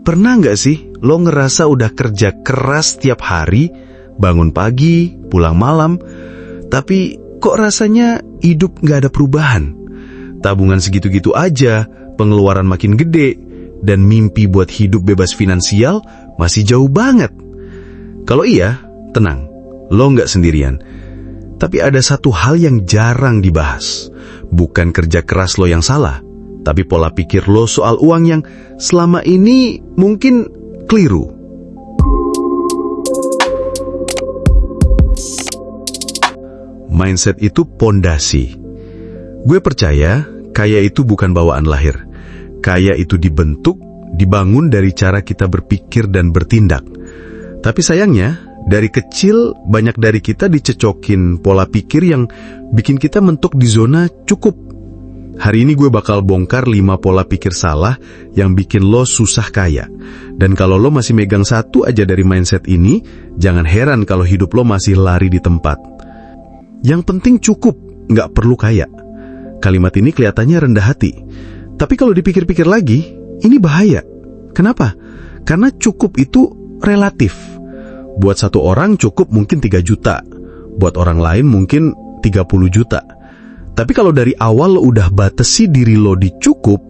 Pernah nggak sih lo ngerasa udah kerja keras tiap hari, bangun pagi, pulang malam, tapi kok rasanya hidup nggak ada perubahan? Tabungan segitu-gitu aja, pengeluaran makin gede, dan mimpi buat hidup bebas finansial masih jauh banget. Kalau iya, tenang, lo nggak sendirian. Tapi ada satu hal yang jarang dibahas. Bukan kerja keras lo yang salah, tapi pola pikir lo soal uang yang selama ini mungkin keliru. Mindset itu pondasi. Gue percaya kaya itu bukan bawaan lahir. Kaya itu dibentuk, dibangun dari cara kita berpikir dan bertindak. Tapi sayangnya, dari kecil banyak dari kita dicecokin pola pikir yang bikin kita mentok di zona cukup. Hari ini gue bakal bongkar 5 pola pikir salah yang bikin lo susah kaya. Dan kalau lo masih megang satu aja dari mindset ini, jangan heran kalau hidup lo masih lari di tempat. Yang penting cukup, nggak perlu kaya. Kalimat ini kelihatannya rendah hati. Tapi kalau dipikir-pikir lagi, ini bahaya. Kenapa? Karena cukup itu relatif. Buat satu orang cukup mungkin 3 juta. Buat orang lain mungkin 30 juta. Tapi kalau dari awal lo udah batasi diri lo di cukup,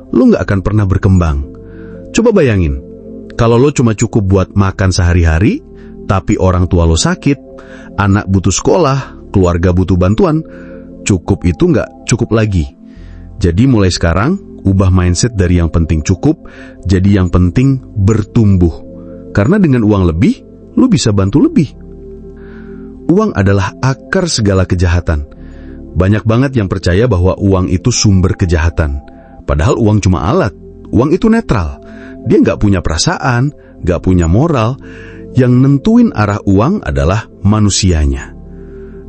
lo nggak akan pernah berkembang. Coba bayangin, kalau lo cuma cukup buat makan sehari-hari, tapi orang tua lo sakit, anak butuh sekolah, keluarga butuh bantuan, cukup itu nggak cukup lagi. Jadi mulai sekarang, ubah mindset dari yang penting cukup, jadi yang penting bertumbuh. Karena dengan uang lebih, lo bisa bantu lebih. Uang adalah akar segala kejahatan. Banyak banget yang percaya bahwa uang itu sumber kejahatan. Padahal uang cuma alat. Uang itu netral. Dia nggak punya perasaan, nggak punya moral. Yang nentuin arah uang adalah manusianya.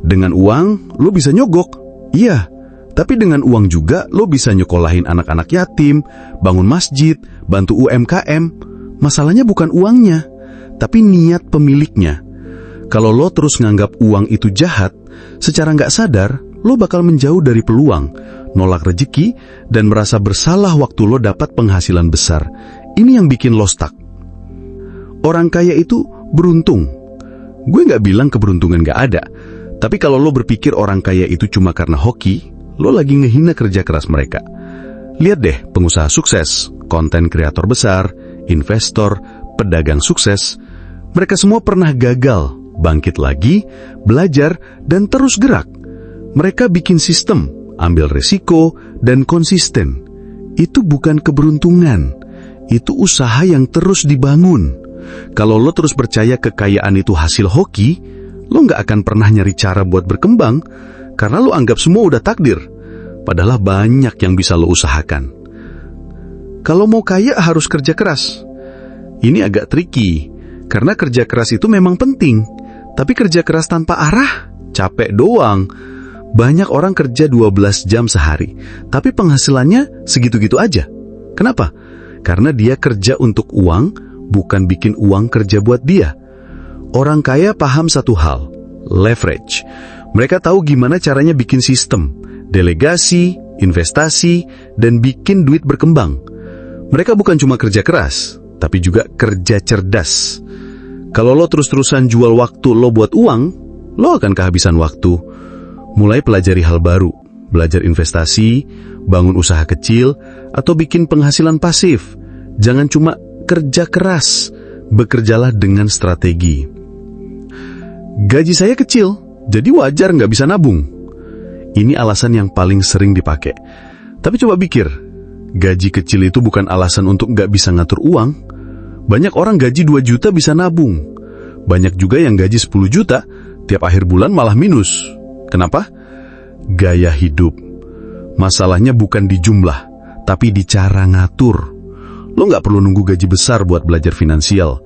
Dengan uang, lo bisa nyogok. Iya, tapi dengan uang juga lo bisa nyekolahin anak-anak yatim, bangun masjid, bantu UMKM. Masalahnya bukan uangnya, tapi niat pemiliknya. Kalau lo terus nganggap uang itu jahat, secara nggak sadar, lo bakal menjauh dari peluang, nolak rezeki, dan merasa bersalah waktu lo dapat penghasilan besar. Ini yang bikin lo stuck. Orang kaya itu beruntung. Gue nggak bilang keberuntungan nggak ada, tapi kalau lo berpikir orang kaya itu cuma karena hoki, lo lagi ngehina kerja keras mereka. Lihat deh pengusaha sukses, konten kreator besar, investor, pedagang sukses. Mereka semua pernah gagal, bangkit lagi, belajar, dan terus gerak. Mereka bikin sistem, ambil resiko, dan konsisten. Itu bukan keberuntungan. Itu usaha yang terus dibangun. Kalau lo terus percaya kekayaan itu hasil hoki, lo nggak akan pernah nyari cara buat berkembang, karena lo anggap semua udah takdir. Padahal banyak yang bisa lo usahakan. Kalau mau kaya harus kerja keras. Ini agak tricky, karena kerja keras itu memang penting. Tapi kerja keras tanpa arah, capek doang. Banyak orang kerja 12 jam sehari, tapi penghasilannya segitu-gitu aja. Kenapa? Karena dia kerja untuk uang, bukan bikin uang kerja buat dia. Orang kaya paham satu hal, leverage. Mereka tahu gimana caranya bikin sistem, delegasi, investasi, dan bikin duit berkembang. Mereka bukan cuma kerja keras, tapi juga kerja cerdas. Kalau lo terus-terusan jual waktu lo buat uang, lo akan kehabisan waktu. Mulai pelajari hal baru, belajar investasi, bangun usaha kecil, atau bikin penghasilan pasif. Jangan cuma kerja keras, bekerjalah dengan strategi. Gaji saya kecil, jadi wajar nggak bisa nabung. Ini alasan yang paling sering dipakai. Tapi coba pikir, gaji kecil itu bukan alasan untuk nggak bisa ngatur uang. Banyak orang gaji 2 juta bisa nabung. Banyak juga yang gaji 10 juta, tiap akhir bulan malah minus. Kenapa? Gaya hidup. Masalahnya bukan di jumlah, tapi di cara ngatur. Lo nggak perlu nunggu gaji besar buat belajar finansial.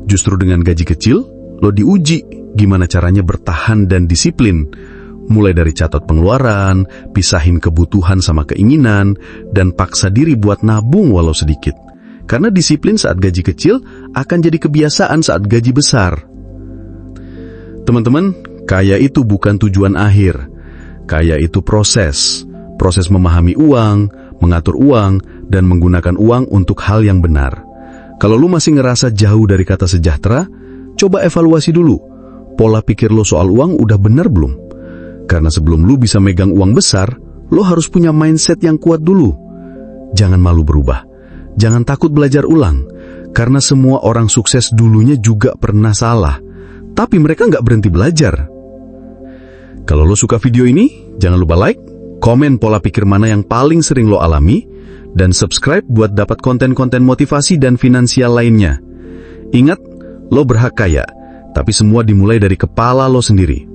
Justru dengan gaji kecil, lo diuji gimana caranya bertahan dan disiplin. Mulai dari catat pengeluaran, pisahin kebutuhan sama keinginan, dan paksa diri buat nabung walau sedikit. Karena disiplin saat gaji kecil akan jadi kebiasaan saat gaji besar. Teman-teman, kaya itu bukan tujuan akhir. Kaya itu proses. Proses memahami uang, mengatur uang, dan menggunakan uang untuk hal yang benar. Kalau lu masih ngerasa jauh dari kata sejahtera, coba evaluasi dulu. Pola pikir lo soal uang udah benar belum? Karena sebelum lu bisa megang uang besar, lo harus punya mindset yang kuat dulu. Jangan malu berubah. Jangan takut belajar ulang. Karena semua orang sukses dulunya juga pernah salah. Tapi mereka nggak berhenti belajar. Kalau lo suka video ini, jangan lupa like, komen pola pikir mana yang paling sering lo alami, dan subscribe buat dapat konten-konten motivasi dan finansial lainnya. Ingat, lo berhak kaya, tapi semua dimulai dari kepala lo sendiri.